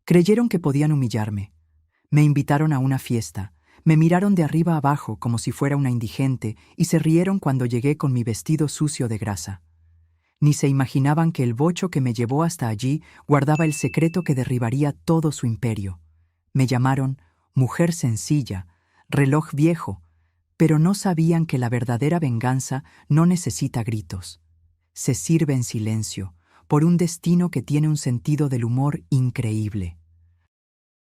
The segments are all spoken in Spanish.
Creyeron que podían humillarme. Me invitaron a una fiesta, me miraron de arriba abajo como si fuera una indigente y se rieron cuando llegué con mi vestido sucio de grasa. Ni se imaginaban que el bocho que me llevó hasta allí guardaba el secreto que derribaría todo su imperio. Me llamaron mujer sencilla, reloj viejo, pero no sabían que la verdadera venganza no necesita gritos. Se sirve en silencio, por un destino que tiene un sentido del humor increíble.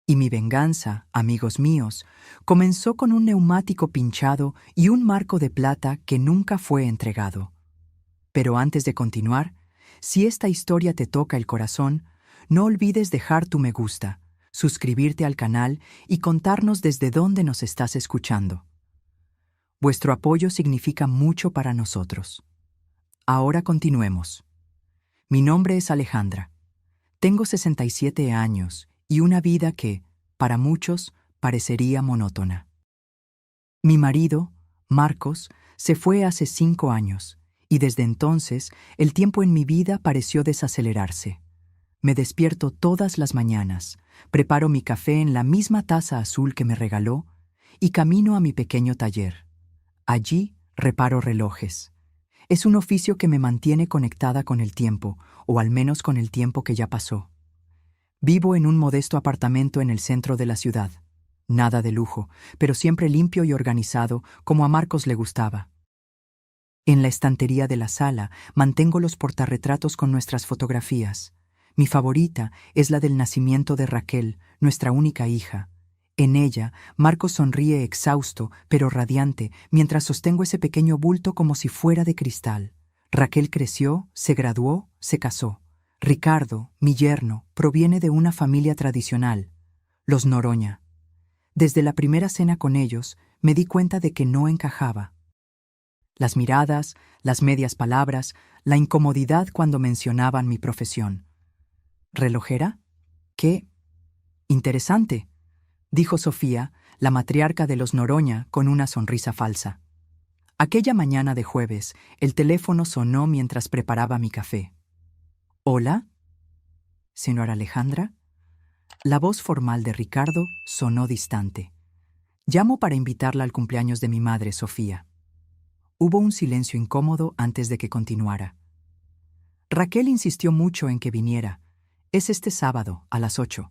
Y mi venganza, amigos míos, comenzó con un neumático pinchado y un marco de plata que nunca fue entregado. Pero antes de continuar, si esta historia te toca el corazón, no olvides dejar tu me gusta, suscribirte al canal y contarnos desde dónde nos estás escuchando. Vuestro apoyo significa mucho para nosotros. Ahora continuemos. Mi nombre es Alejandra. Tengo 67 años y una vida que, para muchos, parecería monótona. Mi marido, Marcos, se fue hace 5 años, y desde entonces el tiempo en mi vida pareció desacelerarse. Me despierto todas las mañanas, preparo mi café en la misma taza azul que me regaló y camino a mi pequeño taller. Allí reparo relojes. Es un oficio que me mantiene conectada con el tiempo, o al menos con el tiempo que ya pasó. Vivo en un modesto apartamento en el centro de la ciudad. Nada de lujo, pero siempre limpio y organizado, como a Marcos le gustaba. En la estantería de la sala mantengo los portarretratos con nuestras fotografías. Mi favorita es la del nacimiento de Raquel, nuestra única hija. En ella, Marcos sonríe exhausto, pero radiante, mientras sostengo ese pequeño bulto como si fuera de cristal. Raquel creció, se graduó, se casó. Ricardo, mi yerno, proviene de una familia tradicional, los Noroña. Desde la primera cena con ellos, me di cuenta de que no encajaba. Las miradas, las medias palabras, la incomodidad cuando mencionaban mi profesión. ¿Relojera? ¡Qué interesante!, dijo Sofía, la matriarca de los Noroña, con una sonrisa falsa. Aquella mañana de jueves, el teléfono sonó mientras preparaba mi café. ¿Hola? ¿Señora Alejandra? La voz formal de Ricardo sonó distante. Llamo para invitarla al cumpleaños de mi madre, Sofía. Hubo un silencio incómodo antes de que continuara. Raquel insistió mucho en que viniera. Es este sábado, a las 8.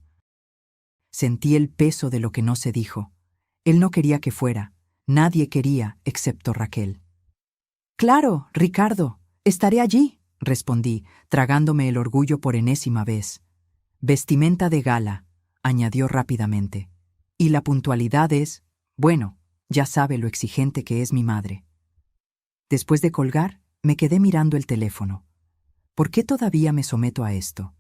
Sentí el peso de lo que no se dijo. Él no quería que fuera. Nadie quería, excepto Raquel. «Claro, Ricardo, estaré allí», respondí, tragándome el orgullo por enésima vez. «Vestimenta de gala», añadió rápidamente. «Y la puntualidad es, bueno, ya sabe lo exigente que es mi madre». Después de colgar, me quedé mirando el teléfono. ¿Por qué todavía me someto a esto?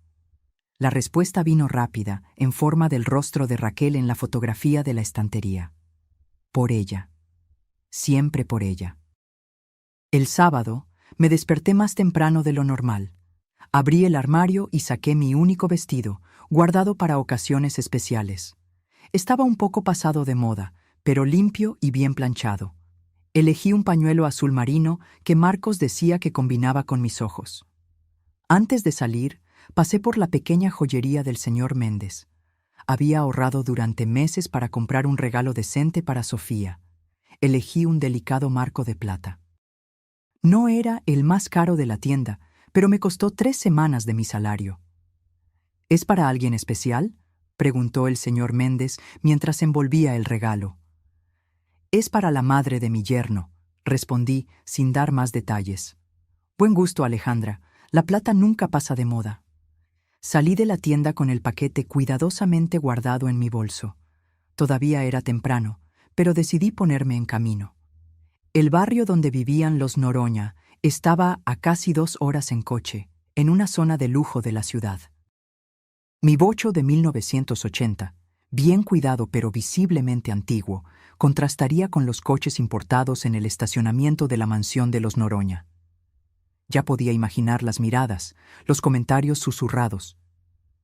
La respuesta vino rápida, en forma del rostro de Raquel en la fotografía de la estantería. Por ella. Siempre por ella. El sábado, me desperté más temprano de lo normal. Abrí el armario y saqué mi único vestido, guardado para ocasiones especiales. Estaba un poco pasado de moda, pero limpio y bien planchado. Elegí un pañuelo azul marino que Marcos decía que combinaba con mis ojos. Antes de salir, pasé por la pequeña joyería del señor Méndez. Había ahorrado durante meses para comprar un regalo decente para Sofía. Elegí un delicado marco de plata. No era el más caro de la tienda, pero me costó 3 semanas de mi salario. ¿Es para alguien especial?, preguntó el señor Méndez mientras envolvía el regalo. «Es para la madre de mi yerno», respondí sin dar más detalles. «Buen gusto, Alejandra. La plata nunca pasa de moda». Salí de la tienda con el paquete cuidadosamente guardado en mi bolso. Todavía era temprano, pero decidí ponerme en camino. El barrio donde vivían los Noroña estaba a casi 2 horas en coche, en una zona de lujo de la ciudad. Mi bocho de 1980, bien cuidado pero visiblemente antiguo, contrastaría con los coches importados en el estacionamiento de la mansión de los Noroña. Ya podía imaginar las miradas, los comentarios susurrados,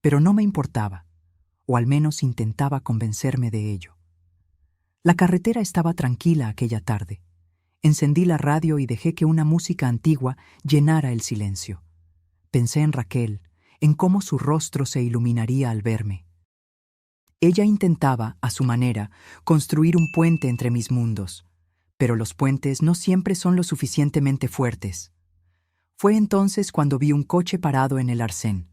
pero no me importaba, o al menos intentaba convencerme de ello. La carretera estaba tranquila aquella tarde. Encendí la radio y dejé que una música antigua llenara el silencio. Pensé en Raquel, en cómo su rostro se iluminaría al verme. Ella intentaba, a su manera, construir un puente entre mis mundos, pero los puentes no siempre son lo suficientemente fuertes. Fue entonces cuando vi un coche parado en el arcén.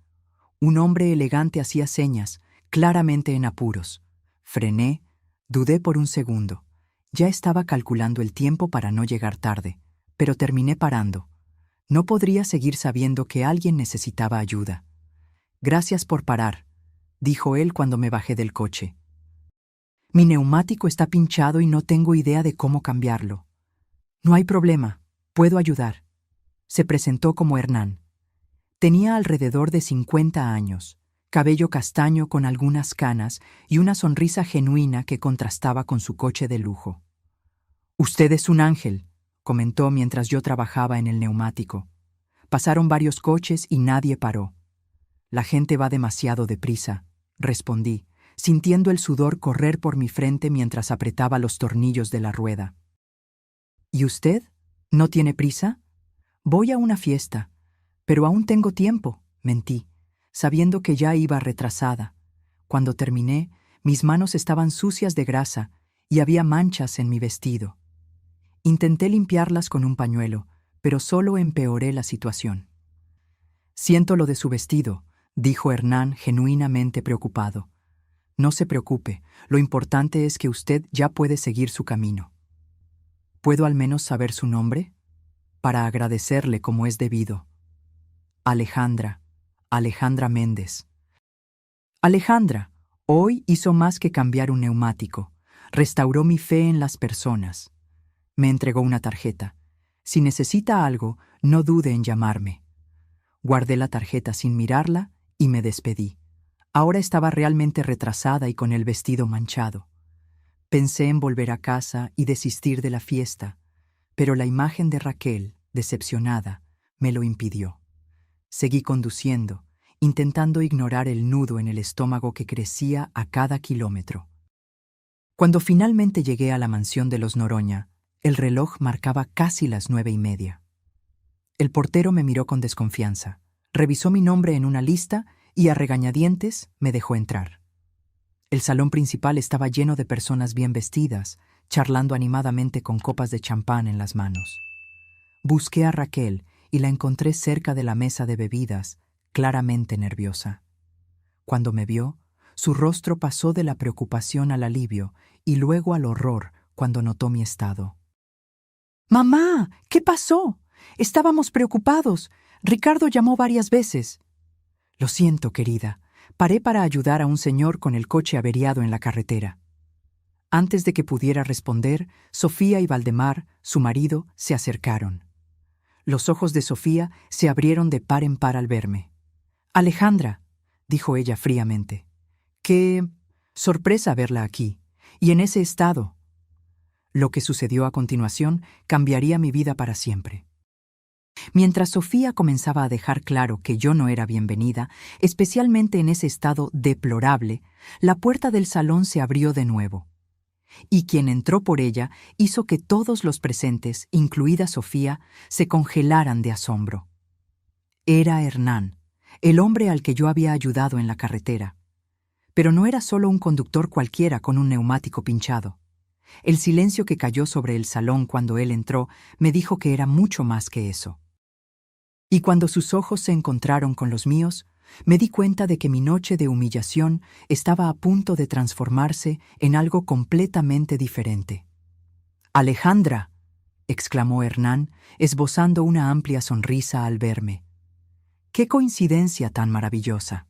Un hombre elegante hacía señas, claramente en apuros. Frené, dudé por un segundo. Ya estaba calculando el tiempo para no llegar tarde, pero terminé parando. No podría seguir sabiendo que alguien necesitaba ayuda. «Gracias por parar», dijo él cuando me bajé del coche. «Mi neumático está pinchado y no tengo idea de cómo cambiarlo». «No hay problema, puedo ayudar». Se presentó como Hernán. Tenía alrededor de 50 años, cabello castaño con algunas canas y una sonrisa genuina que contrastaba con su coche de lujo. «Usted es un ángel», comentó mientras yo trabajaba en el neumático. Pasaron varios coches y nadie paró. «La gente va demasiado deprisa», respondí, sintiendo el sudor correr por mi frente mientras apretaba los tornillos de la rueda. «¿Y usted? ¿No tiene prisa?» «Voy a una fiesta, pero aún tengo tiempo», mentí, sabiendo que ya iba retrasada. Cuando terminé, mis manos estaban sucias de grasa y había manchas en mi vestido. Intenté limpiarlas con un pañuelo, pero solo empeoré la situación. «Siento lo de su vestido», dijo Hernán genuinamente preocupado. «No se preocupe, lo importante es que usted ya puede seguir su camino». «¿Puedo al menos saber su nombre?» para agradecerle como es debido. «Alejandra, Alejandra Méndez». Alejandra, hoy hizo más que cambiar un neumático. Restauró mi fe en las personas. Me entregó una tarjeta. «Si necesita algo, no dude en llamarme». Guardé la tarjeta sin mirarla y me despedí. Ahora estaba realmente retrasada y con el vestido manchado. Pensé en volver a casa y desistir de la fiesta, pero la imagen de Raquel, decepcionada, me lo impidió. Seguí conduciendo, intentando ignorar el nudo en el estómago que crecía a cada kilómetro. Cuando finalmente llegué a la mansión de los Noroña, el reloj marcaba casi las 9:30. El portero me miró con desconfianza, revisó mi nombre en una lista y a regañadientes me dejó entrar. El salón principal estaba lleno de personas bien vestidas, charlando animadamente con copas de champán en las manos. Busqué a Raquel y la encontré cerca de la mesa de bebidas, claramente nerviosa. Cuando me vio, su rostro pasó de la preocupación al alivio y luego al horror cuando notó mi estado. «Mamá, ¿qué pasó? Estábamos preocupados. Ricardo llamó varias veces». «Lo siento, querida. Paré para ayudar a un señor con el coche averiado en la carretera». Antes de que pudiera responder, Sofía y Valdemar, su marido, se acercaron. Los ojos de Sofía se abrieron de par en par al verme. «Alejandra», dijo ella fríamente. «Qué sorpresa verla aquí, y en ese estado». Lo que sucedió a continuación cambiaría mi vida para siempre. Mientras Sofía comenzaba a dejar claro que yo no era bienvenida, especialmente en ese estado deplorable, la puerta del salón se abrió de nuevo. Y quien entró por ella hizo que todos los presentes, incluida Sofía, se congelaran de asombro. Era Hernán, el hombre al que yo había ayudado en la carretera. Pero no era solo un conductor cualquiera con un neumático pinchado. El silencio que cayó sobre el salón cuando él entró me dijo que era mucho más que eso. Y cuando sus ojos se encontraron con los míos, me di cuenta de que mi noche de humillación estaba a punto de transformarse en algo completamente diferente. «Alejandra», exclamó Hernán, esbozando una amplia sonrisa al verme. «¡Qué coincidencia tan maravillosa!».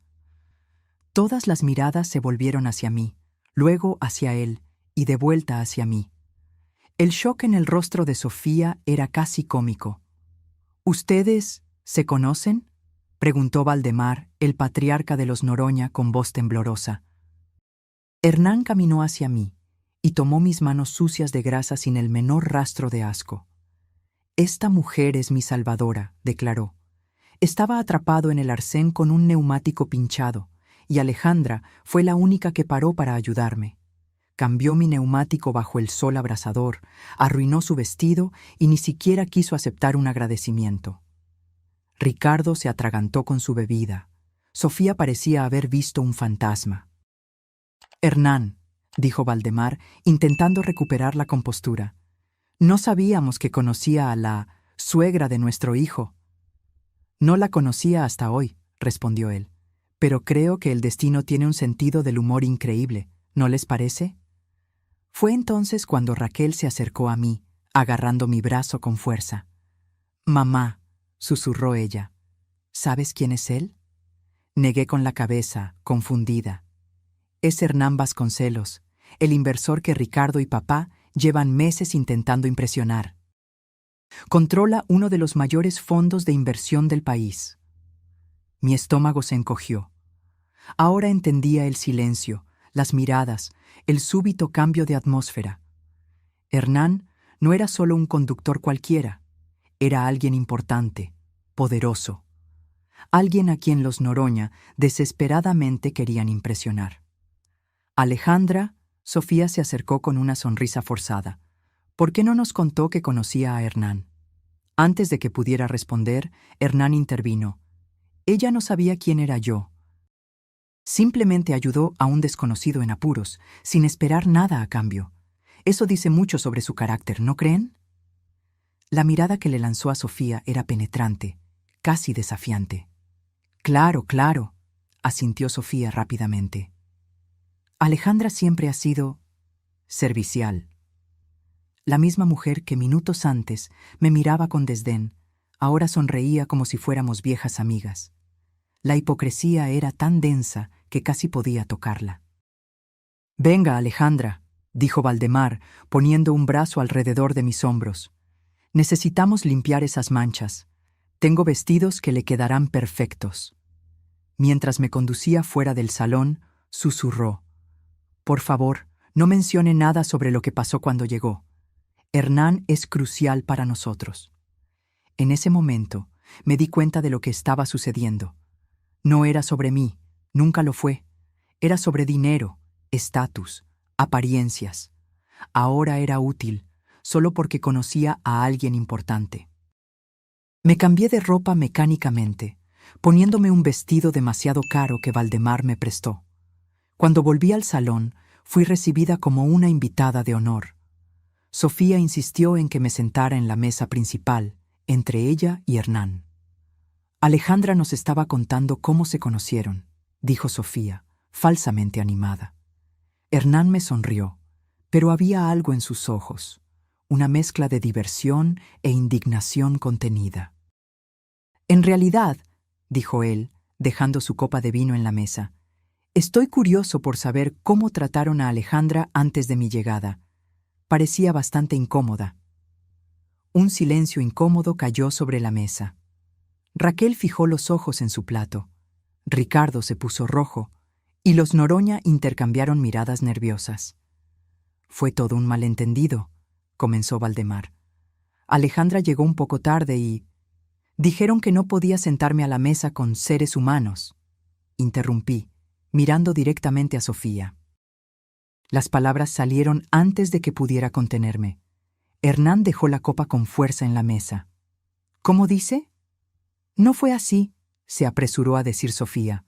Todas las miradas se volvieron hacia mí, luego hacia él y de vuelta hacia mí. El shock en el rostro de Sofía era casi cómico. «¿Ustedes se conocen?», preguntó Valdemar, el patriarca de los Noroña, con voz temblorosa. Hernán caminó hacia mí y tomó mis manos sucias de grasa sin el menor rastro de asco. «Esta mujer es mi salvadora», declaró. Estaba atrapado en el arcén con un neumático pinchado, y Alejandra fue la única que paró para ayudarme. Cambió mi neumático bajo el sol abrasador, arruinó su vestido y ni siquiera quiso aceptar un agradecimiento. Ricardo se atragantó con su bebida. Sofía parecía haber visto un fantasma. Hernán, dijo Valdemar, intentando recuperar la compostura. No sabíamos que conocía a la suegra de nuestro hijo. No la conocía hasta hoy, respondió él. Pero creo que el destino tiene un sentido del humor increíble, ¿no les parece? Fue entonces cuando Raquel se acercó a mí, agarrando mi brazo con fuerza. Mamá, susurró ella, ¿sabes quién es él? Negué con la cabeza, confundida. Es Hernán Vasconcelos, el inversor que Ricardo y papá llevan meses intentando impresionar. Controla uno de los mayores fondos de inversión del país. Mi estómago se encogió. Ahora entendía el silencio, las miradas, el súbito cambio de atmósfera. Hernán no era solo un conductor cualquiera, era alguien importante, poderoso, alguien a quien los Noroña desesperadamente querían impresionar. Alejandra, Sofía se acercó con una sonrisa forzada. ¿Por qué no nos contó que conocía a Hernán? Antes de que pudiera responder, Hernán intervino. Ella no sabía quién era yo. Simplemente ayudó a un desconocido en apuros, sin esperar nada a cambio. Eso dice mucho sobre su carácter, ¿no creen? La mirada que le lanzó a Sofía era penetrante, casi desafiante. Claro, claro, asintió Sofía rápidamente. Alejandra siempre ha sido servicial. La misma mujer que minutos antes me miraba con desdén, ahora sonreía como si fuéramos viejas amigas. La hipocresía era tan densa que casi podía tocarla. Venga, Alejandra, dijo Valdemar, poniendo un brazo alrededor de mis hombros. Necesitamos limpiar esas manchas. Tengo vestidos que le quedarán perfectos. Mientras me conducía fuera del salón, susurró. Por favor, no mencione nada sobre lo que pasó cuando llegó. Hernán es crucial para nosotros. En ese momento, me di cuenta de lo que estaba sucediendo. No era sobre mí, nunca lo fue. Era sobre dinero, estatus, apariencias. Ahora era útil, solo porque conocía a alguien importante. Me cambié de ropa mecánicamente, poniéndome un vestido demasiado caro que Valdemar me prestó. Cuando volví al salón, fui recibida como una invitada de honor. Sofía insistió en que me sentara en la mesa principal, entre ella y Hernán. Alejandra nos estaba contando cómo se conocieron, dijo Sofía, falsamente animada. Hernán me sonrió, pero había algo en sus ojos, una mezcla de diversión e indignación contenida. En realidad, dijo él, dejando su copa de vino en la mesa, estoy curioso por saber cómo trataron a Alejandra antes de mi llegada. Parecía bastante incómoda. Un silencio incómodo cayó sobre la mesa. Raquel fijó los ojos en su plato. Ricardo se puso rojo, y los Noroña intercambiaron miradas nerviosas. Fue todo un malentendido, comenzó Valdemar. Alejandra llegó un poco tarde y... Dijeron que no podía sentarme a la mesa con seres humanos. Interrumpí, mirando directamente a Sofía. Las palabras salieron antes de que pudiera contenerme. Hernán dejó la copa con fuerza en la mesa. ¿Cómo dice? No fue así, se apresuró a decir Sofía.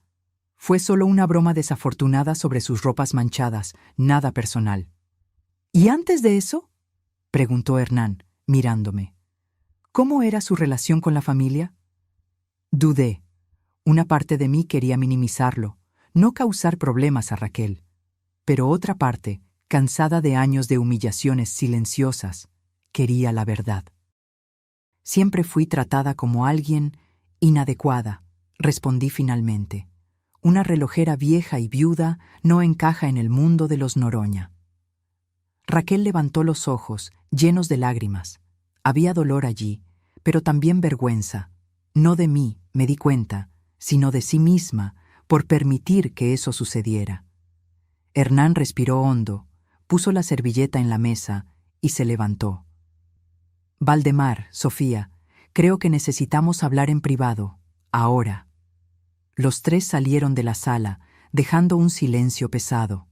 Fue solo una broma desafortunada sobre sus ropas manchadas, nada personal. ¿Y antes de eso? Preguntó Hernán, mirándome. ¿Cómo era su relación con la familia? Dudé. Una parte de mí quería minimizarlo, no causar problemas a Raquel. Pero otra parte, cansada de años de humillaciones silenciosas, quería la verdad. Siempre fui tratada como alguien inadecuada, respondí finalmente. Una relojera vieja y viuda no encaja en el mundo de los Noroña. Raquel levantó los ojos, llenos de lágrimas. Había dolor allí, pero también vergüenza. No de mí, me di cuenta, sino de sí misma, por permitir que eso sucediera. Hernán respiró hondo, puso la servilleta en la mesa y se levantó. Valdemar, Sofía, creo que necesitamos hablar en privado, ahora. Los tres salieron de la sala, dejando un silencio pesado.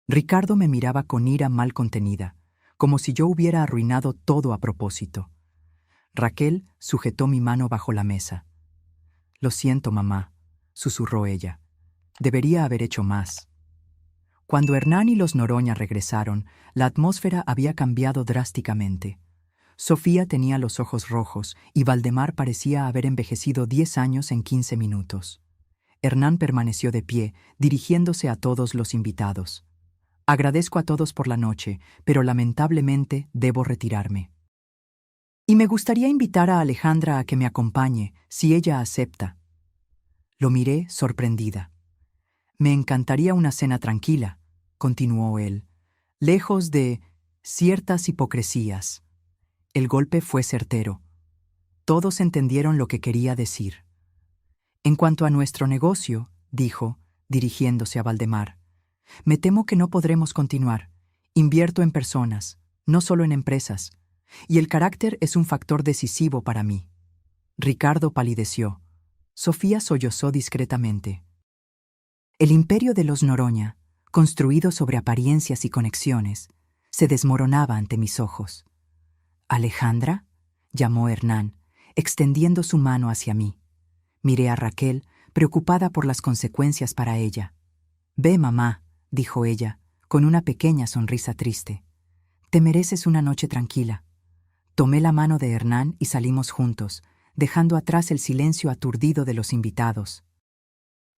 Ricardo me miraba con ira mal contenida, como si yo hubiera arruinado todo a propósito. Raquel sujetó mi mano bajo la mesa. Lo siento, mamá, susurró ella. Debería haber hecho más. Cuando Hernán y los Noroña regresaron, la atmósfera había cambiado drásticamente. Sofía tenía los ojos rojos y Valdemar parecía haber envejecido 10 años en 15 minutos. Hernán permaneció de pie, dirigiéndose a todos los invitados. Agradezco a todos por la noche, pero lamentablemente debo retirarme. Y me gustaría invitar a Alejandra a que me acompañe, si ella acepta. Lo miré sorprendida. Me encantaría una cena tranquila, continuó él, lejos de ciertas hipocresías. El golpe fue certero. Todos entendieron lo que quería decir. En cuanto a nuestro negocio, dijo, dirigiéndose a Valdemar, me temo que no podremos continuar. Invierto en personas, no solo en empresas, y el carácter es un factor decisivo para mí. Ricardo palideció. Sofía sollozó discretamente. El imperio de los Noroña, construido sobre apariencias y conexiones, se desmoronaba ante mis ojos. «¿Alejandra?», llamó Hernán, extendiendo su mano hacia mí. Miré a Raquel, preocupada por las consecuencias para ella. «Ve, mamá», dijo ella, con una pequeña sonrisa triste. «Te mereces una noche tranquila». Tomé la mano de Hernán y salimos juntos, dejando atrás el silencio aturdido de los invitados.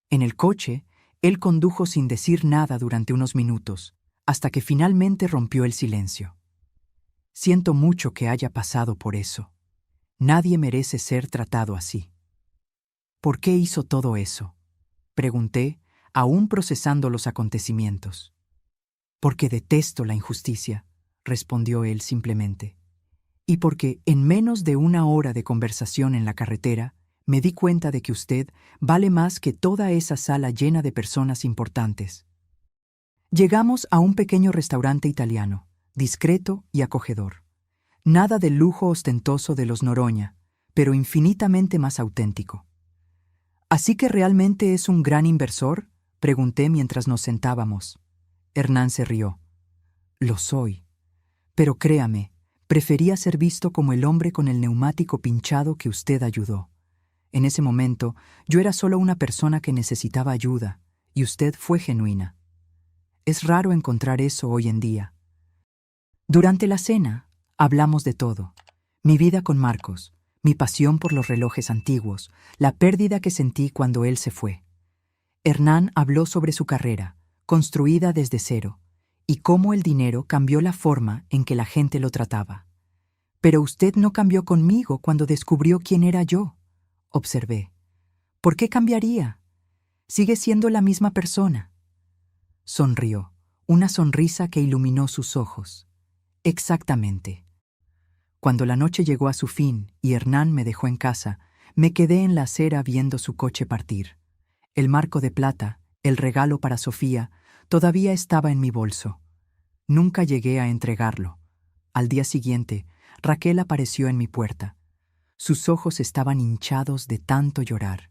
En el coche, él condujo sin decir nada durante unos minutos, hasta que finalmente rompió el silencio. Siento mucho que haya pasado por eso. Nadie merece ser tratado así. ¿Por qué hizo todo eso?, pregunté, aún procesando los acontecimientos. Porque detesto la injusticia, respondió él simplemente. Y porque en menos de una hora de conversación en la carretera, me di cuenta de que usted vale más que toda esa sala llena de personas importantes. Llegamos a un pequeño restaurante italiano, discreto y acogedor. Nada del lujo ostentoso de los Noroña, pero infinitamente más auténtico. ¿Así que realmente es un gran inversor?, pregunté mientras nos sentábamos. Hernán se rió. Lo soy. Pero créame, prefería ser visto como el hombre con el neumático pinchado que usted ayudó. En ese momento, yo era solo una persona que necesitaba ayuda, y usted fue genuina. Es raro encontrar eso hoy en día. Durante la cena, hablamos de todo. Mi vida con Marcos, mi pasión por los relojes antiguos, la pérdida que sentí cuando él se fue. Hernán habló sobre su carrera, construida desde cero, y cómo el dinero cambió la forma en que la gente lo trataba. Pero usted no cambió conmigo cuando descubrió quién era yo, observé. ¿Por qué cambiaría? Sigue siendo la misma persona. Sonrió, una sonrisa que iluminó sus ojos. Exactamente. Cuando la noche llegó a su fin y Hernán me dejó en casa, me quedé en la acera viendo su coche partir. El marco de plata, el regalo para Sofía, todavía estaba en mi bolso. Nunca llegué a entregarlo. Al día siguiente, Raquel apareció en mi puerta. Sus ojos estaban hinchados de tanto llorar.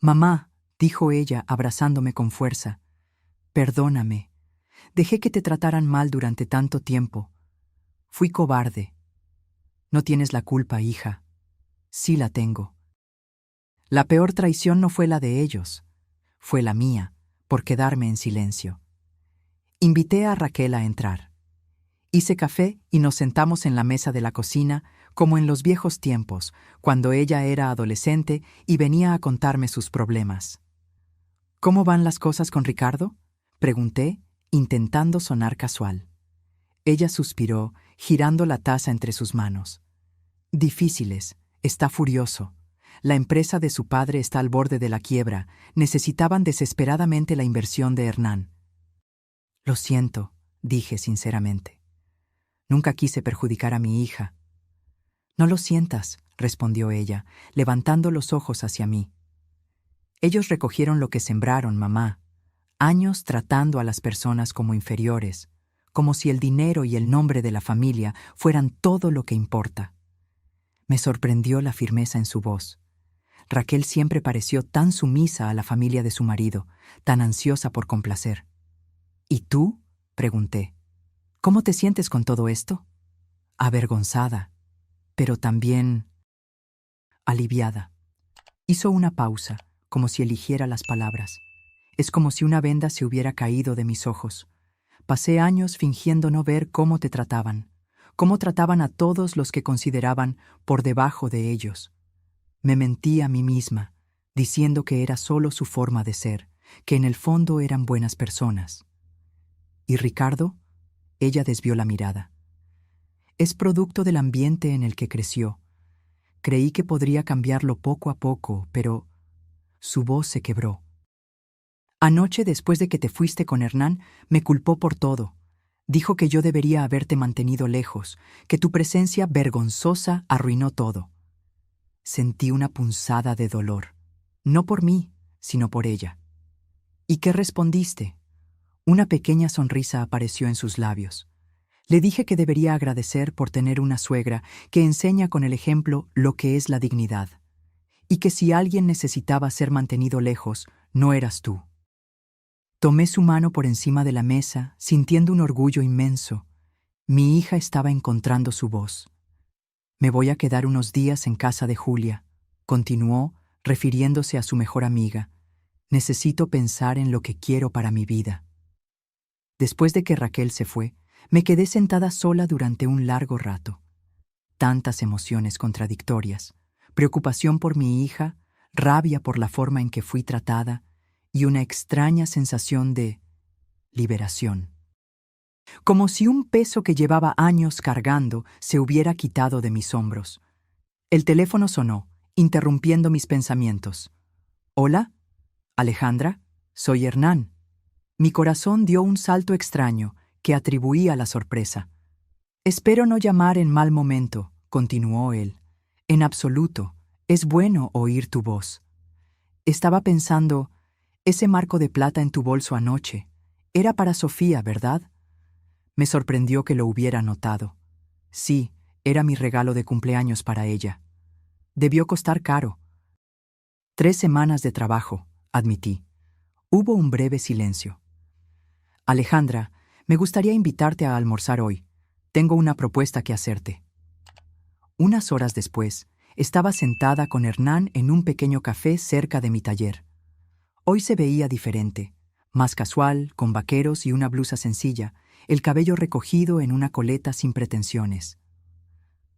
«Mamá», dijo ella, abrazándome con fuerza, «perdóname. Dejé que te trataran mal durante tanto tiempo. Fui cobarde». «No tienes la culpa, hija». «Sí la tengo». La peor traición no fue la de ellos, fue la mía, por quedarme en silencio. Invité a Raquel a entrar. Hice café y nos sentamos en la mesa de la cocina como en los viejos tiempos, cuando ella era adolescente y venía a contarme sus problemas. «¿Cómo van las cosas con Ricardo?», pregunté, intentando sonar casual. Ella suspiró, girando la taza entre sus manos. «Difíciles, está furioso. La empresa de su padre está al borde de la quiebra. Necesitaban desesperadamente la inversión de Hernán». «Lo siento», dije sinceramente. «Nunca quise perjudicar a mi hija». «No lo sientas», respondió ella, levantando los ojos hacia mí. «Ellos recogieron lo que sembraron, mamá. Años tratando a las personas como inferiores, como si el dinero y el nombre de la familia fueran todo lo que importa». Me sorprendió la firmeza en su voz. Raquel siempre pareció tan sumisa a la familia de su marido, tan ansiosa por complacer. «¿Y tú?», pregunté. «¿Cómo te sientes con todo esto?». «Avergonzada, pero también aliviada». Hizo una pausa, como si eligiera las palabras. Es como si una venda se hubiera caído de mis ojos. Pasé años fingiendo no ver cómo te trataban, cómo trataban a todos los que consideraban por debajo de ellos. Me mentí a mí misma, diciendo que era solo su forma de ser, que en el fondo eran buenas personas. ¿Y Ricardo? Ella desvió la mirada. Es producto del ambiente en el que creció. Creí que podría cambiarlo poco a poco, pero su voz se quebró. Anoche, después de que te fuiste con Hernán, me culpó por todo. Dijo que yo debería haberte mantenido lejos, que tu presencia vergonzosa arruinó todo. Sentí una punzada de dolor, no por mí, sino por ella. ¿Y qué respondiste? Una pequeña sonrisa apareció en sus labios. Le dije que debería agradecer por tener una suegra que enseña con el ejemplo lo que es la dignidad, y que si alguien necesitaba ser mantenido lejos, no eras tú. Tomé su mano por encima de la mesa, sintiendo un orgullo inmenso. Mi hija estaba encontrando su voz. Me voy a quedar unos días en casa de Julia, continuó, refiriéndose a su mejor amiga. Necesito pensar en lo que quiero para mi vida. Después de que Raquel se fue, me quedé sentada sola durante un largo rato. Tantas emociones contradictorias, preocupación por mi hija, rabia por la forma en que fui tratada y una extraña sensación de liberación. Como si un peso que llevaba años cargando se hubiera quitado de mis hombros. El teléfono sonó, interrumpiendo mis pensamientos. «¿Hola? Alejandra, soy Hernán». Mi corazón dio un salto extraño que atribuí a la sorpresa. «Espero no llamar en mal momento», continuó él. «En absoluto, es bueno oír tu voz. Estaba pensando, ese marco de plata en tu bolso anoche, era para Sofía, ¿verdad?» Me sorprendió que lo hubiera notado. Sí, era mi regalo de cumpleaños para ella. Debió costar caro. 3 semanas de trabajo, admití. Hubo un breve silencio. «Alejandra, me gustaría invitarte a almorzar hoy. Tengo una propuesta que hacerte». Unas horas después, estaba sentada con Hernán en un pequeño café cerca de mi taller. Hoy se veía diferente, más casual, con vaqueros y una blusa sencilla, el cabello recogido en una coleta sin pretensiones.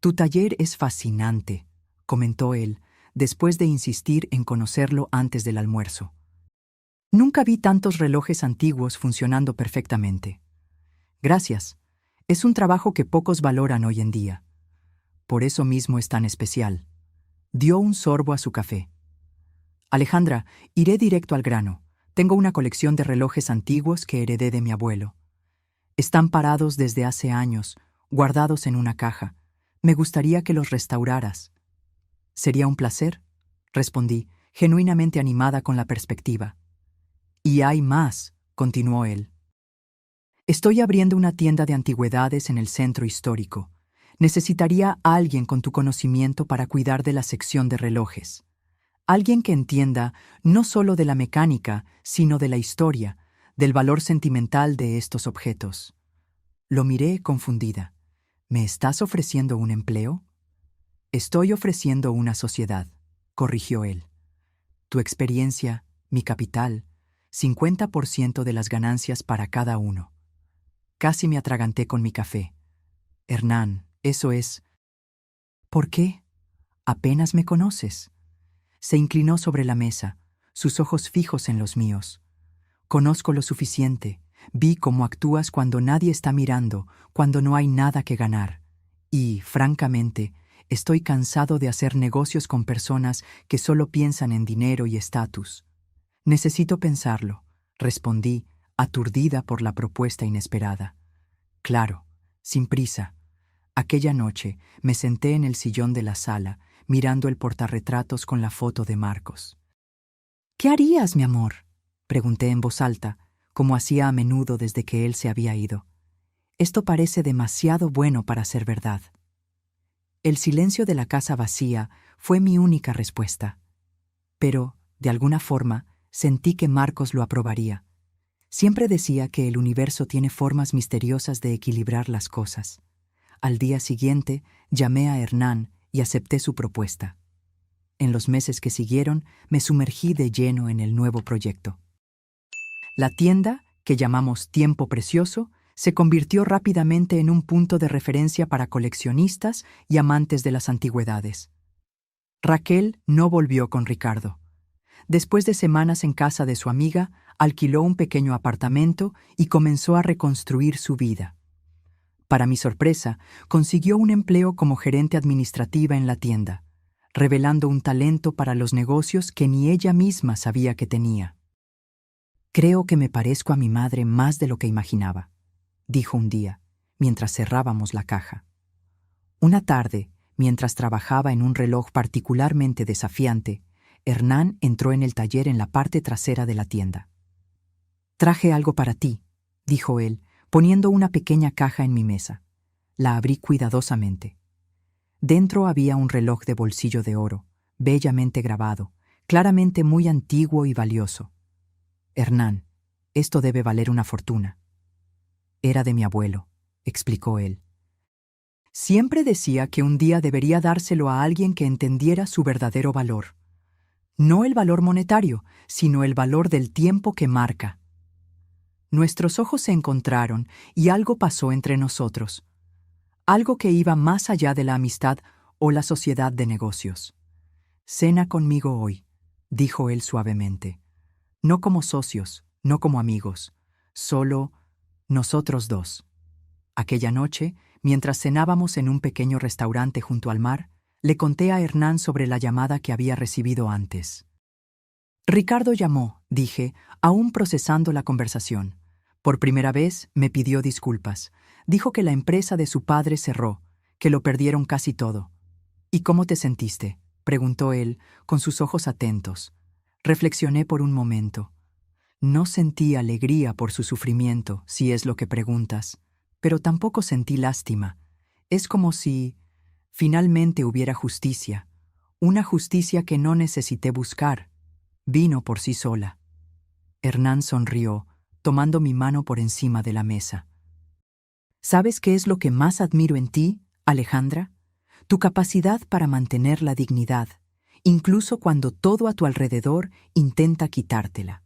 «Tu taller es fascinante», comentó él, después de insistir en conocerlo antes del almuerzo. «Nunca vi tantos relojes antiguos funcionando perfectamente». «Gracias. Es un trabajo que pocos valoran hoy en día. Por eso mismo es tan especial». Dio un sorbo a su café. «Alejandra, iré directo al grano. Tengo una colección de relojes antiguos que heredé de mi abuelo. Están parados desde hace años, guardados en una caja. Me gustaría que los restauraras». «Sería un placer», respondí, genuinamente animada con la perspectiva. «Y hay más», continuó él. «Estoy abriendo una tienda de antigüedades en el centro histórico. Necesitaría a alguien con tu conocimiento para cuidar de la sección de relojes. Alguien que entienda no solo de la mecánica, sino de la historia, del valor sentimental de estos objetos». Lo miré confundida. «¿Me estás ofreciendo un empleo?» «Estoy ofreciendo una sociedad», corrigió él. «Tu experiencia, mi capital, 50% de las ganancias para cada uno». Casi me atraganté con mi café. «Hernán, eso es...» «¿Por qué? Apenas me conoces». Se inclinó sobre la mesa, sus ojos fijos en los míos. «Conozco lo suficiente. Vi cómo actúas cuando nadie está mirando, cuando no hay nada que ganar. Y, francamente, estoy cansado de hacer negocios con personas que solo piensan en dinero y estatus». «Necesito pensarlo», respondí, aturdida por la propuesta inesperada. «Claro, sin prisa». Aquella noche me senté en el sillón de la sala, mirando el portarretratos con la foto de Marcos. «¿Qué harías, mi amor?», pregunté en voz alta, como hacía a menudo desde que él se había ido. «Esto parece demasiado bueno para ser verdad». El silencio de la casa vacía fue mi única respuesta. Pero, de alguna forma, sentí que Marcos lo aprobaría. Siempre decía que el universo tiene formas misteriosas de equilibrar las cosas. Al día siguiente, llamé a Hernán y acepté su propuesta. En los meses que siguieron, me sumergí de lleno en el nuevo proyecto. La tienda, que llamamos Tiempo Precioso, se convirtió rápidamente en un punto de referencia para coleccionistas y amantes de las antigüedades. Raquel no volvió con Ricardo. Después de semanas en casa de su amiga, alquiló un pequeño apartamento y comenzó a reconstruir su vida. Para mi sorpresa, consiguió un empleo como gerente administrativa en la tienda, revelando un talento para los negocios que ni ella misma sabía que tenía. «Creo que me parezco a mi madre más de lo que imaginaba», dijo un día, mientras cerrábamos la caja. Una tarde, mientras trabajaba en un reloj particularmente desafiante, Hernán entró en el taller en la parte trasera de la tienda. «Traje algo para ti», dijo él, poniendo una pequeña caja en mi mesa. La abrí cuidadosamente. Dentro había un reloj de bolsillo de oro, bellamente grabado, claramente muy antiguo y valioso. «Hernán, esto debe valer una fortuna». «Era de mi abuelo», explicó él. «Siempre decía que un día debería dárselo a alguien que entendiera su verdadero valor. No el valor monetario, sino el valor del tiempo que marca». Nuestros ojos se encontraron y algo pasó entre nosotros. Algo que iba más allá de la amistad o la sociedad de negocios. «Cena conmigo hoy», dijo él suavemente. «No como socios, no como amigos, solo nosotros dos». Aquella noche, mientras cenábamos en un pequeño restaurante junto al mar, le conté a Hernán sobre la llamada que había recibido antes. «Ricardo llamó», dije, aún procesando la conversación. «Por primera vez me pidió disculpas. Dijo que la empresa de su padre cerró, que lo perdieron casi todo». «¿Y cómo te sentiste?», preguntó él, con sus ojos atentos. Reflexioné por un momento. No sentí alegría por su sufrimiento, si es lo que preguntas, pero tampoco sentí lástima. Es como si finalmente hubiera justicia, una justicia que no necesité buscar. Vino por sí sola. Hernán sonrió, tomando mi mano por encima de la mesa. «¿Sabes qué es lo que más admiro en ti, Alejandra? Tu capacidad para mantener la dignidad, incluso cuando todo a tu alrededor intenta quitártela».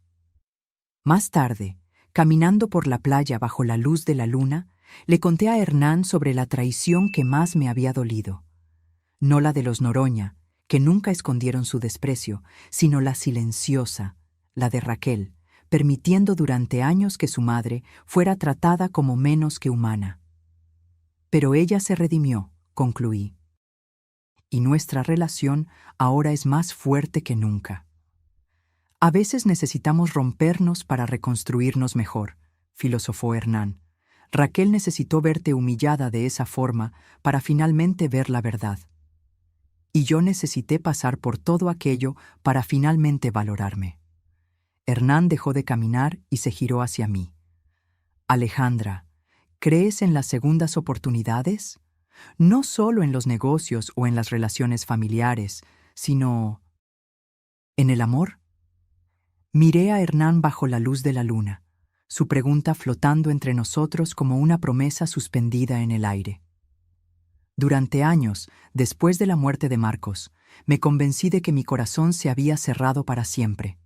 Más tarde, caminando por la playa bajo la luz de la luna, le conté a Hernán sobre la traición que más me había dolido. No la de los Noroña, que nunca escondieron su desprecio, sino la silenciosa, la de Raquel, permitiendo durante años que su madre fuera tratada como menos que humana. «Pero ella se redimió», concluí. «Y nuestra relación ahora es más fuerte que nunca». «A veces necesitamos rompernos para reconstruirnos mejor», filosofó Hernán. «Raquel necesitó verte humillada de esa forma para finalmente ver la verdad. Y yo necesité pasar por todo aquello para finalmente valorarme». Hernán dejó de caminar y se giró hacia mí. «Alejandra, ¿crees en las segundas oportunidades? No solo en los negocios o en las relaciones familiares, sino en el amor». Miré a Hernán bajo la luz de la luna, su pregunta flotando entre nosotros como una promesa suspendida en el aire. Durante años, después de la muerte de Marcos, me convencí de que mi corazón se había cerrado para siempre.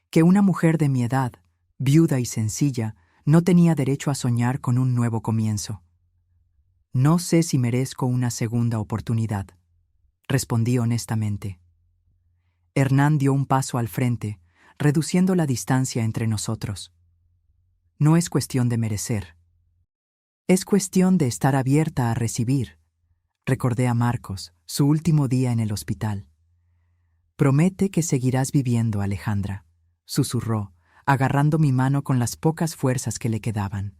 Que una mujer de mi edad, viuda y sencilla, no tenía derecho a soñar con un nuevo comienzo. «No sé si merezco una segunda oportunidad», respondí honestamente. Hernán dio un paso al frente, reduciendo la distancia entre nosotros. «No es cuestión de merecer. Es cuestión de estar abierta a recibir», recordé a Marcos, su último día en el hospital. «Promete que seguirás viviendo, Alejandra», susurró, agarrando mi mano con las pocas fuerzas que le quedaban.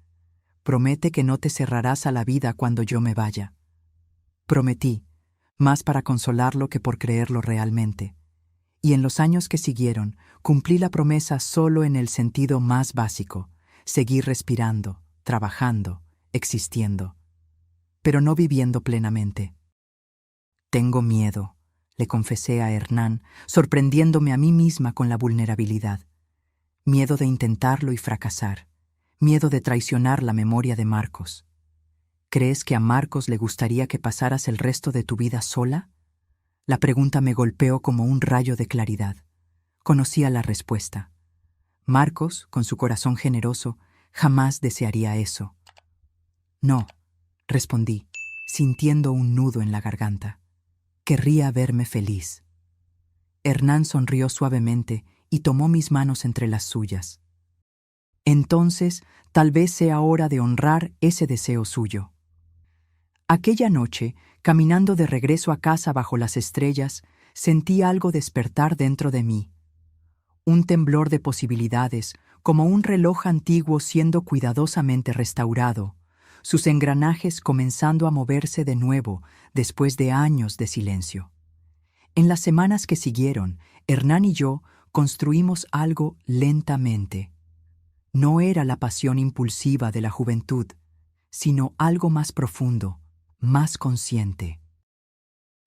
«Promete que no te cerrarás a la vida cuando yo me vaya». Prometí, más para consolarlo que por creerlo realmente. Y en los años que siguieron, cumplí la promesa solo en el sentido más básico: seguir respirando, trabajando, existiendo, pero no viviendo plenamente. «Tengo miedo», le confesé a Hernán, sorprendiéndome a mí misma con la vulnerabilidad. «Miedo de intentarlo y fracasar. Miedo de traicionar la memoria de Marcos». «¿Crees que a Marcos le gustaría que pasaras el resto de tu vida sola?». La pregunta me golpeó como un rayo de claridad. Conocía la respuesta. Marcos, con su corazón generoso, jamás desearía eso. No, respondí, sintiendo un nudo en la garganta. Querría verme feliz. Hernán sonrió suavemente y tomó mis manos entre las suyas. Entonces, tal vez sea hora de honrar ese deseo suyo. Aquella noche, caminando de regreso a casa bajo las estrellas, sentí algo despertar dentro de mí. Un temblor de posibilidades, como un reloj antiguo siendo cuidadosamente restaurado, sus engranajes comenzando a moverse de nuevo después de años de silencio. En las semanas que siguieron, Hernán y yo construimos algo lentamente. No era la pasión impulsiva de la juventud, sino algo más profundo, más consciente.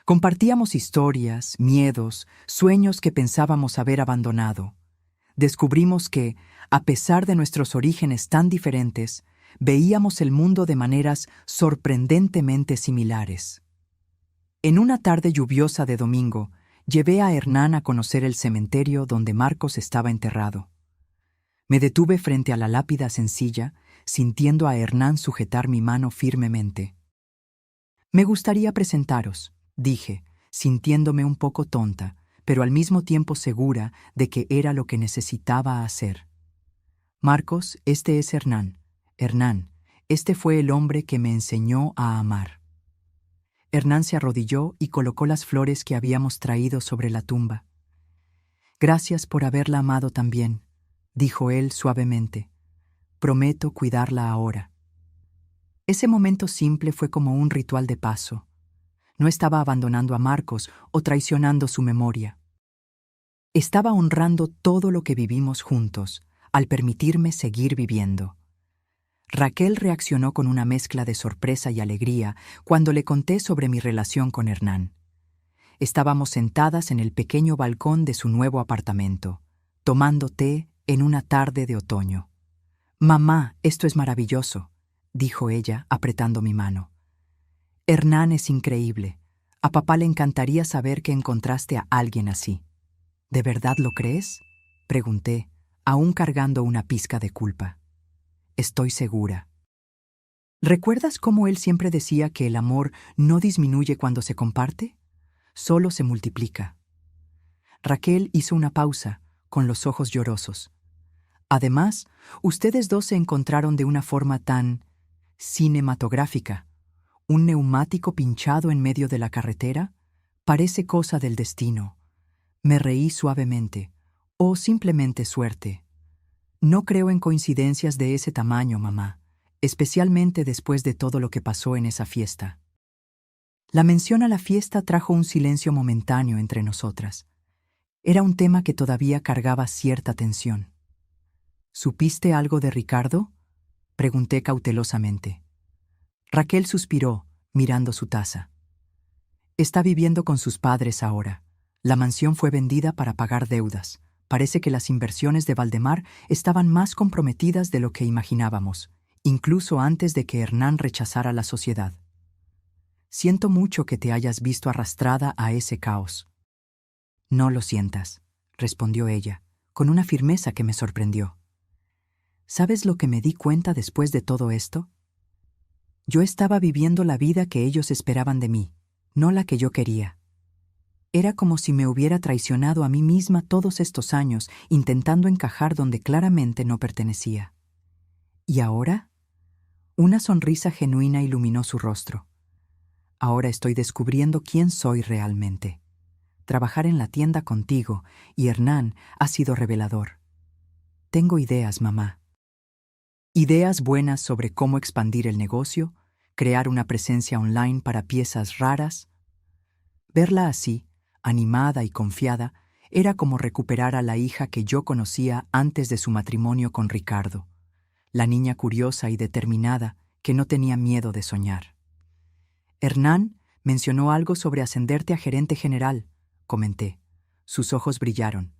Compartíamos historias, miedos, sueños que pensábamos haber abandonado. Descubrimos que, a pesar de nuestros orígenes tan diferentes, veíamos el mundo de maneras sorprendentemente similares. En una tarde lluviosa de domingo, llevé a Hernán a conocer el cementerio donde Marcos estaba enterrado. Me detuve frente a la lápida sencilla, sintiendo a Hernán sujetar mi mano firmemente. «Me gustaría presentaros», dije, sintiéndome un poco tonta, pero al mismo tiempo segura de que era lo que necesitaba hacer. «Marcos, este es Hernán. Hernán, este fue el hombre que me enseñó a amar». Hernán se arrodilló y colocó las flores que habíamos traído sobre la tumba. «Gracias por haberla amado también», dijo él suavemente. «Prometo cuidarla ahora». Ese momento simple fue como un ritual de paso. No estaba abandonando a Marcos o traicionando su memoria. Estaba honrando todo lo que vivimos juntos, al permitirme seguir viviendo. Raquel reaccionó con una mezcla de sorpresa y alegría cuando le conté sobre mi relación con Hernán. Estábamos sentadas en el pequeño balcón de su nuevo apartamento, tomando té en una tarde de otoño. «Mamá, esto es maravilloso», dijo ella, apretando mi mano. «Hernán es increíble. A papá le encantaría saber que encontraste a alguien así». «¿De verdad lo crees?», pregunté, aún cargando una pizca de culpa. «Estoy segura». ¿Recuerdas cómo él siempre decía que el amor no disminuye cuando se comparte? Solo se multiplica. Raquel hizo una pausa, con los ojos llorosos. Además, ustedes dos se encontraron de una forma tan cinematográfica. Un neumático pinchado en medio de la carretera parece cosa del destino. Me reí suavemente. O simplemente suerte. No creo en coincidencias de ese tamaño, mamá, especialmente después de todo lo que pasó en esa fiesta. La mención a la fiesta trajo un silencio momentáneo entre nosotras. Era un tema que todavía cargaba cierta tensión. ¿Supiste algo de Ricardo?, pregunté cautelosamente. Raquel suspiró, mirando su taza. Está viviendo con sus padres ahora. La mansión fue vendida para pagar deudas. Parece que las inversiones de Valdemar estaban más comprometidas de lo que imaginábamos, incluso antes de que Hernán rechazara la sociedad. Siento mucho que te hayas visto arrastrada a ese caos. No lo sientas, respondió ella, con una firmeza que me sorprendió. ¿Sabes lo que me di cuenta después de todo esto? Yo estaba viviendo la vida que ellos esperaban de mí, no la que yo quería. Era como si me hubiera traicionado a mí misma todos estos años, intentando encajar donde claramente no pertenecía. ¿Y ahora? Una sonrisa genuina iluminó su rostro. Ahora estoy descubriendo quién soy realmente. Trabajar en la tienda contigo y Hernán ha sido revelador. Tengo ideas, mamá. Ideas buenas sobre cómo expandir el negocio, crear una presencia online para piezas raras. Verla así, animada y confiada, era como recuperar a la hija que yo conocía antes de su matrimonio con Ricardo, la niña curiosa y determinada que no tenía miedo de soñar. Hernán mencionó algo sobre ascenderte a gerente general, comenté. Sus ojos brillaron.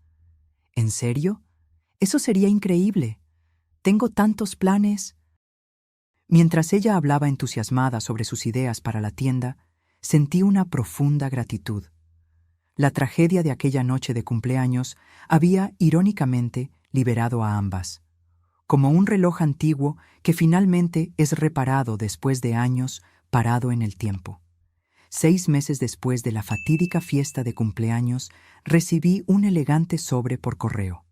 ¿En serio? Eso sería increíble. Tengo tantos planes. Mientras ella hablaba entusiasmada sobre sus ideas para la tienda, sentí una profunda gratitud. La tragedia de aquella noche de cumpleaños había, irónicamente, liberado a ambas, como un reloj antiguo que finalmente es reparado después de años parado en el tiempo. 6 meses después de la fatídica fiesta de cumpleaños, recibí un elegante sobre por correo.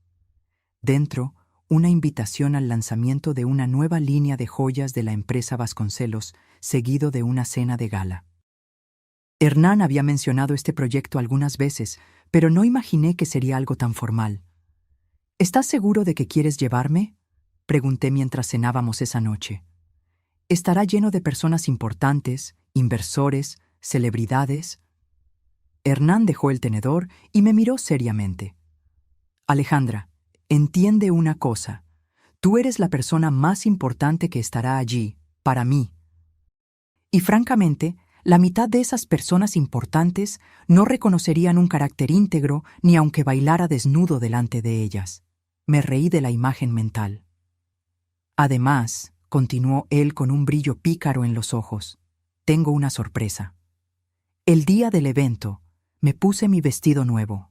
Dentro, una invitación al lanzamiento de una nueva línea de joyas de la empresa Vasconcelos, seguido de una cena de gala. Hernán había mencionado este proyecto algunas veces, pero no imaginé que sería algo tan formal. ¿Estás seguro de que quieres llevarme?, pregunté mientras cenábamos esa noche. ¿Estará lleno de personas importantes, inversores, celebridades? Hernán dejó el tenedor y me miró seriamente. Alejandra, entiende una cosa. Tú eres la persona más importante que estará allí, para mí. Y francamente, la mitad de esas personas importantes no reconocerían un carácter íntegro ni aunque bailara desnudo delante de ellas. Me reí de la imagen mental. Además, continuó él con un brillo pícaro en los ojos, tengo una sorpresa. El día del evento, me puse mi vestido nuevo,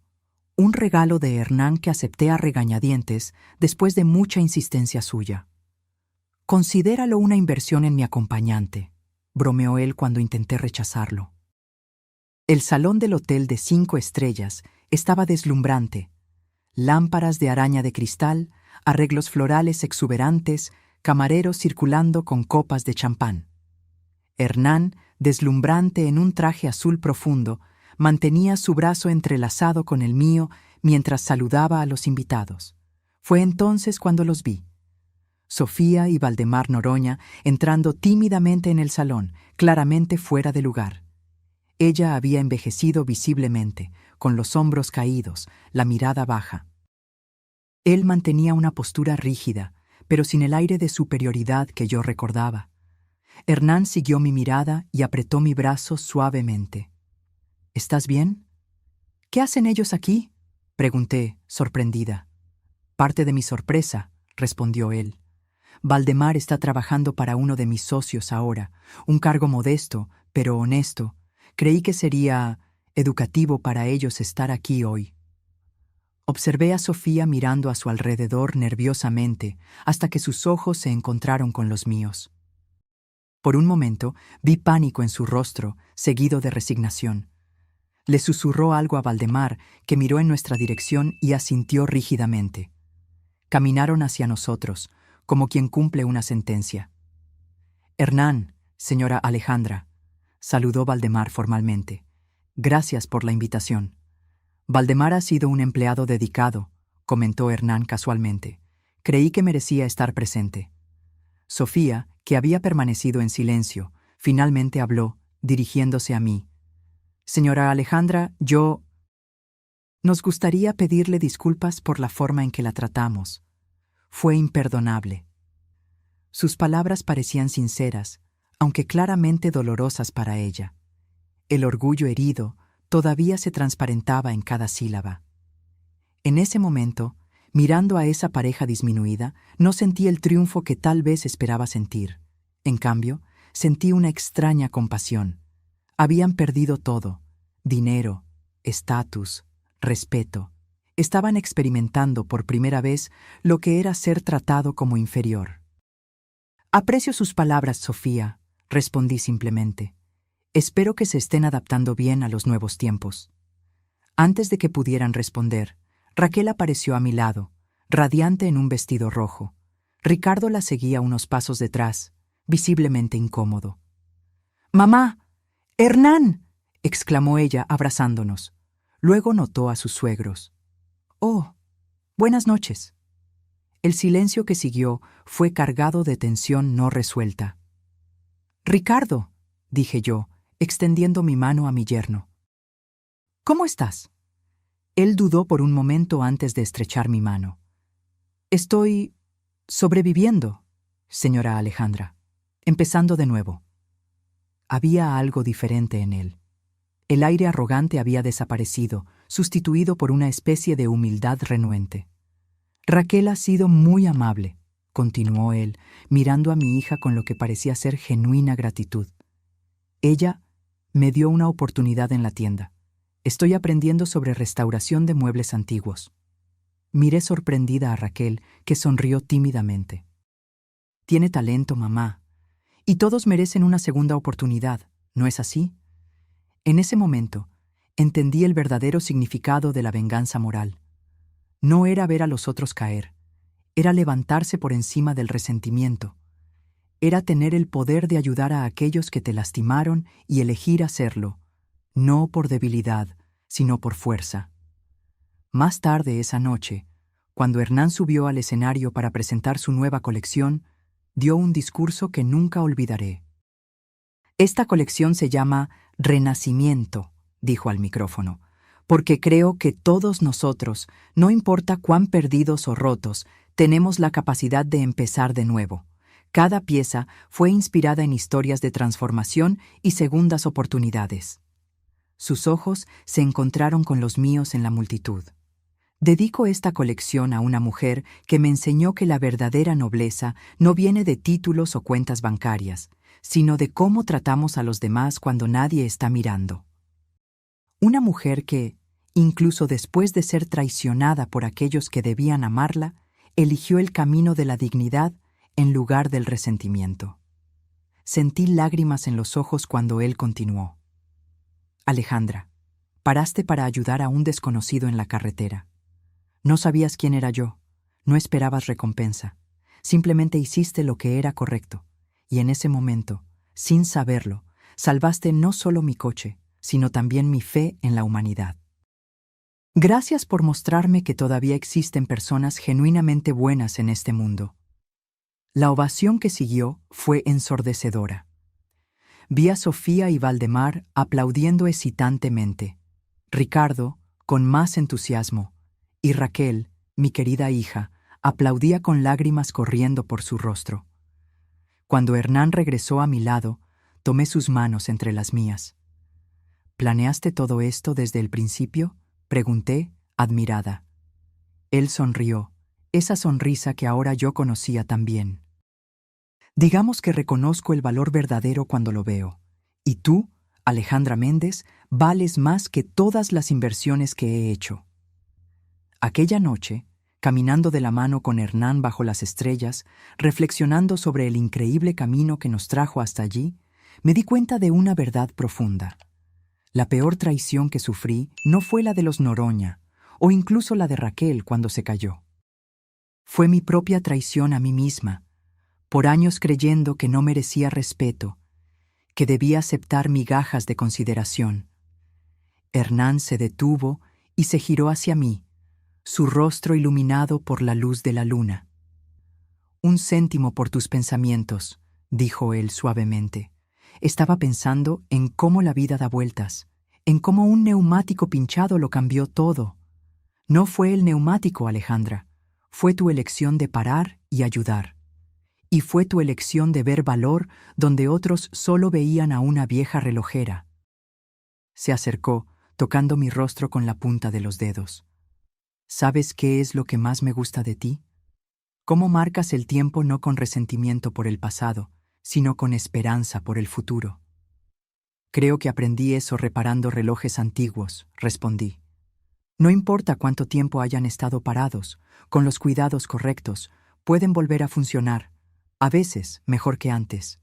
un regalo de Hernán que acepté a regañadientes después de mucha insistencia suya. Considéralo una inversión en mi acompañante, bromeó él cuando intenté rechazarlo. El salón del hotel de 5 estrellas estaba deslumbrante. Lámparas de araña de cristal, arreglos florales exuberantes, camareros circulando con copas de champán. Hernán, deslumbrante en un traje azul profundo, mantenía su brazo entrelazado con el mío mientras saludaba a los invitados. Fue entonces cuando los vi. Sofía y Valdemar Noroña entrando tímidamente en el salón, claramente fuera de lugar. Ella había envejecido visiblemente, con los hombros caídos, la mirada baja. Él mantenía una postura rígida, pero sin el aire de superioridad que yo recordaba. Hernán siguió mi mirada y apretó mi brazo suavemente. ¿Estás bien? ¿Qué hacen ellos aquí?, pregunté, sorprendida. Parte de mi sorpresa, respondió él. Valdemar está trabajando para uno de mis socios ahora, un cargo modesto, pero honesto. Creí que sería educativo para ellos estar aquí hoy. Observé a Sofía mirando a su alrededor nerviosamente hasta que sus ojos se encontraron con los míos. Por un momento vi pánico en su rostro, seguido de resignación. Le susurró algo a Valdemar, que miró en nuestra dirección y asintió rígidamente. Caminaron hacia nosotros, como quien cumple una sentencia. Hernán, señora Alejandra, saludó Valdemar formalmente. Gracias por la invitación. Valdemar ha sido un empleado dedicado, comentó Hernán casualmente. Creí que merecía estar presente. Sofía, que había permanecido en silencio, finalmente habló, dirigiéndose a mí. Señora Alejandra, nos gustaría pedirle disculpas por la forma en que la tratamos. Fue imperdonable. Sus palabras parecían sinceras, aunque claramente dolorosas para ella. El orgullo herido todavía se transparentaba en cada sílaba. En ese momento, mirando a esa pareja disminuida, no sentí el triunfo que tal vez esperaba sentir. En cambio, sentí una extraña compasión. Habían perdido todo: dinero, estatus, respeto. Estaban experimentando por primera vez lo que era ser tratado como inferior. Aprecio sus palabras, Sofía, respondí simplemente. Espero que se estén adaptando bien a los nuevos tiempos. Antes de que pudieran responder, Raquel apareció a mi lado, radiante en un vestido rojo. Ricardo la seguía unos pasos detrás, visiblemente incómodo. «¡Mamá! ¡Hernán!», exclamó ella abrazándonos. Luego notó a sus suegros. «Oh, buenas noches». El silencio que siguió fue cargado de tensión no resuelta. «Ricardo», dije yo, extendiendo mi mano a mi yerno. «¿Cómo estás?». Él dudó por un momento antes de estrechar mi mano. «Estoy sobreviviendo, señora Alejandra. Empezando de nuevo». Había algo diferente en él. El aire arrogante había desaparecido, sustituido por una especie de humildad renuente. «Raquel ha sido muy amable», continuó él, mirando a mi hija con lo que parecía ser genuina gratitud. «Ella me dio una oportunidad en la tienda. Estoy aprendiendo sobre restauración de muebles antiguos». Miré sorprendida a Raquel, que sonrió tímidamente. Tiene talento, mamá. Y todos merecen una segunda oportunidad, ¿no es así? En ese momento, entendí el verdadero significado de la venganza moral. No era ver a los otros caer, era levantarse por encima del resentimiento. Era tener el poder de ayudar a aquellos que te lastimaron y elegir hacerlo, no por debilidad, sino por fuerza. Más tarde esa noche, cuando Hernán subió al escenario para presentar su nueva colección, dio un discurso que nunca olvidaré. Esta colección se llama Renacimiento, dijo al micrófono, porque creo que todos nosotros, no importa cuán perdidos o rotos, tenemos la capacidad de empezar de nuevo. Cada pieza fue inspirada en historias de transformación y segundas oportunidades. Sus ojos se encontraron con los míos en la multitud. Dedico esta colección a una mujer que me enseñó que la verdadera nobleza no viene de títulos o cuentas bancarias, sino de cómo tratamos a los demás cuando nadie está mirando. Una mujer que, incluso después de ser traicionada por aquellos que debían amarla, eligió el camino de la dignidad en lugar del resentimiento. Sentí lágrimas en los ojos cuando él continuó. Alejandra, paraste para ayudar a un desconocido en la carretera. No sabías quién era yo, no esperabas recompensa, simplemente hiciste lo que era correcto, y en ese momento, sin saberlo, salvaste no solo mi coche, sino también mi fe en la humanidad. Gracias por mostrarme que todavía existen personas genuinamente buenas en este mundo. La ovación que siguió fue ensordecedora. Vi a Sofía y Valdemar aplaudiendo excitantemente, Ricardo con más entusiasmo, y Raquel, mi querida hija, aplaudía con lágrimas corriendo por su rostro. Cuando Hernán regresó a mi lado, tomé sus manos entre las mías. ¿Planeaste todo esto desde el principio?, pregunté, admirada. Él sonrió, esa sonrisa que ahora yo conocía tan bien. Digamos que reconozco el valor verdadero cuando lo veo. Y tú, Alejandra Méndez, vales más que todas las inversiones que he hecho. Aquella noche, caminando de la mano con Hernán bajo las estrellas, reflexionando sobre el increíble camino que nos trajo hasta allí, me di cuenta de una verdad profunda. La peor traición que sufrí no fue la de los Noroña, o incluso la de Raquel cuando se cayó. Fue mi propia traición a mí misma, por años creyendo que no merecía respeto, que debía aceptar migajas de consideración. Hernán se detuvo y se giró hacia mí, su rostro iluminado por la luz de la luna. «Un céntimo por tus pensamientos», dijo él suavemente. Estaba pensando en cómo la vida da vueltas, en cómo un neumático pinchado lo cambió todo. No fue el neumático, Alejandra, fue tu elección de parar y ayudar. Y fue tu elección de ver valor donde otros solo veían a una vieja relojera. Se acercó, tocando mi rostro con la punta de los dedos. ¿Sabes qué es lo que más me gusta de ti? Cómo marcas el tiempo no con resentimiento por el pasado, sino con esperanza por el futuro. Creo que aprendí eso reparando relojes antiguos, respondí. No importa cuánto tiempo hayan estado parados, con los cuidados correctos, pueden volver a funcionar, a veces mejor que antes.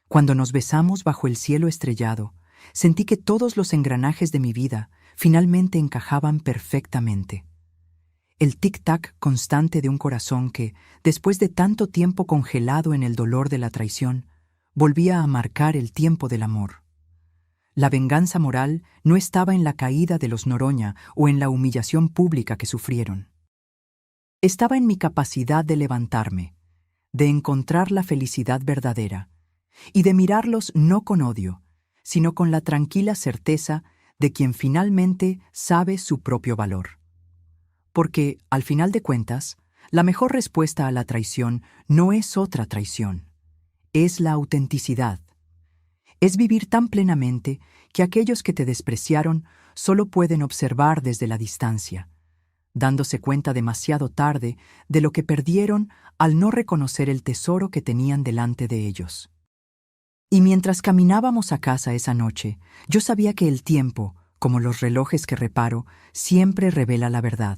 Cuando nos besamos bajo el cielo estrellado, sentí que todos los engranajes de mi vida finalmente encajaban perfectamente. El tic-tac constante de un corazón que, después de tanto tiempo congelado en el dolor de la traición, volvía a marcar el tiempo del amor. La venganza moral no estaba en la caída de los Noroña o en la humillación pública que sufrieron. Estaba en mi capacidad de levantarme, de encontrar la felicidad verdadera y de mirarlos no con odio, sino con la tranquila certeza de quien finalmente sabe su propio valor. Porque, al final de cuentas, la mejor respuesta a la traición no es otra traición, es la autenticidad. Es vivir tan plenamente que aquellos que te despreciaron solo pueden observar desde la distancia, dándose cuenta demasiado tarde de lo que perdieron al no reconocer el tesoro que tenían delante de ellos. Y mientras caminábamos a casa esa noche, yo sabía que el tiempo, como los relojes que reparo, siempre revela la verdad.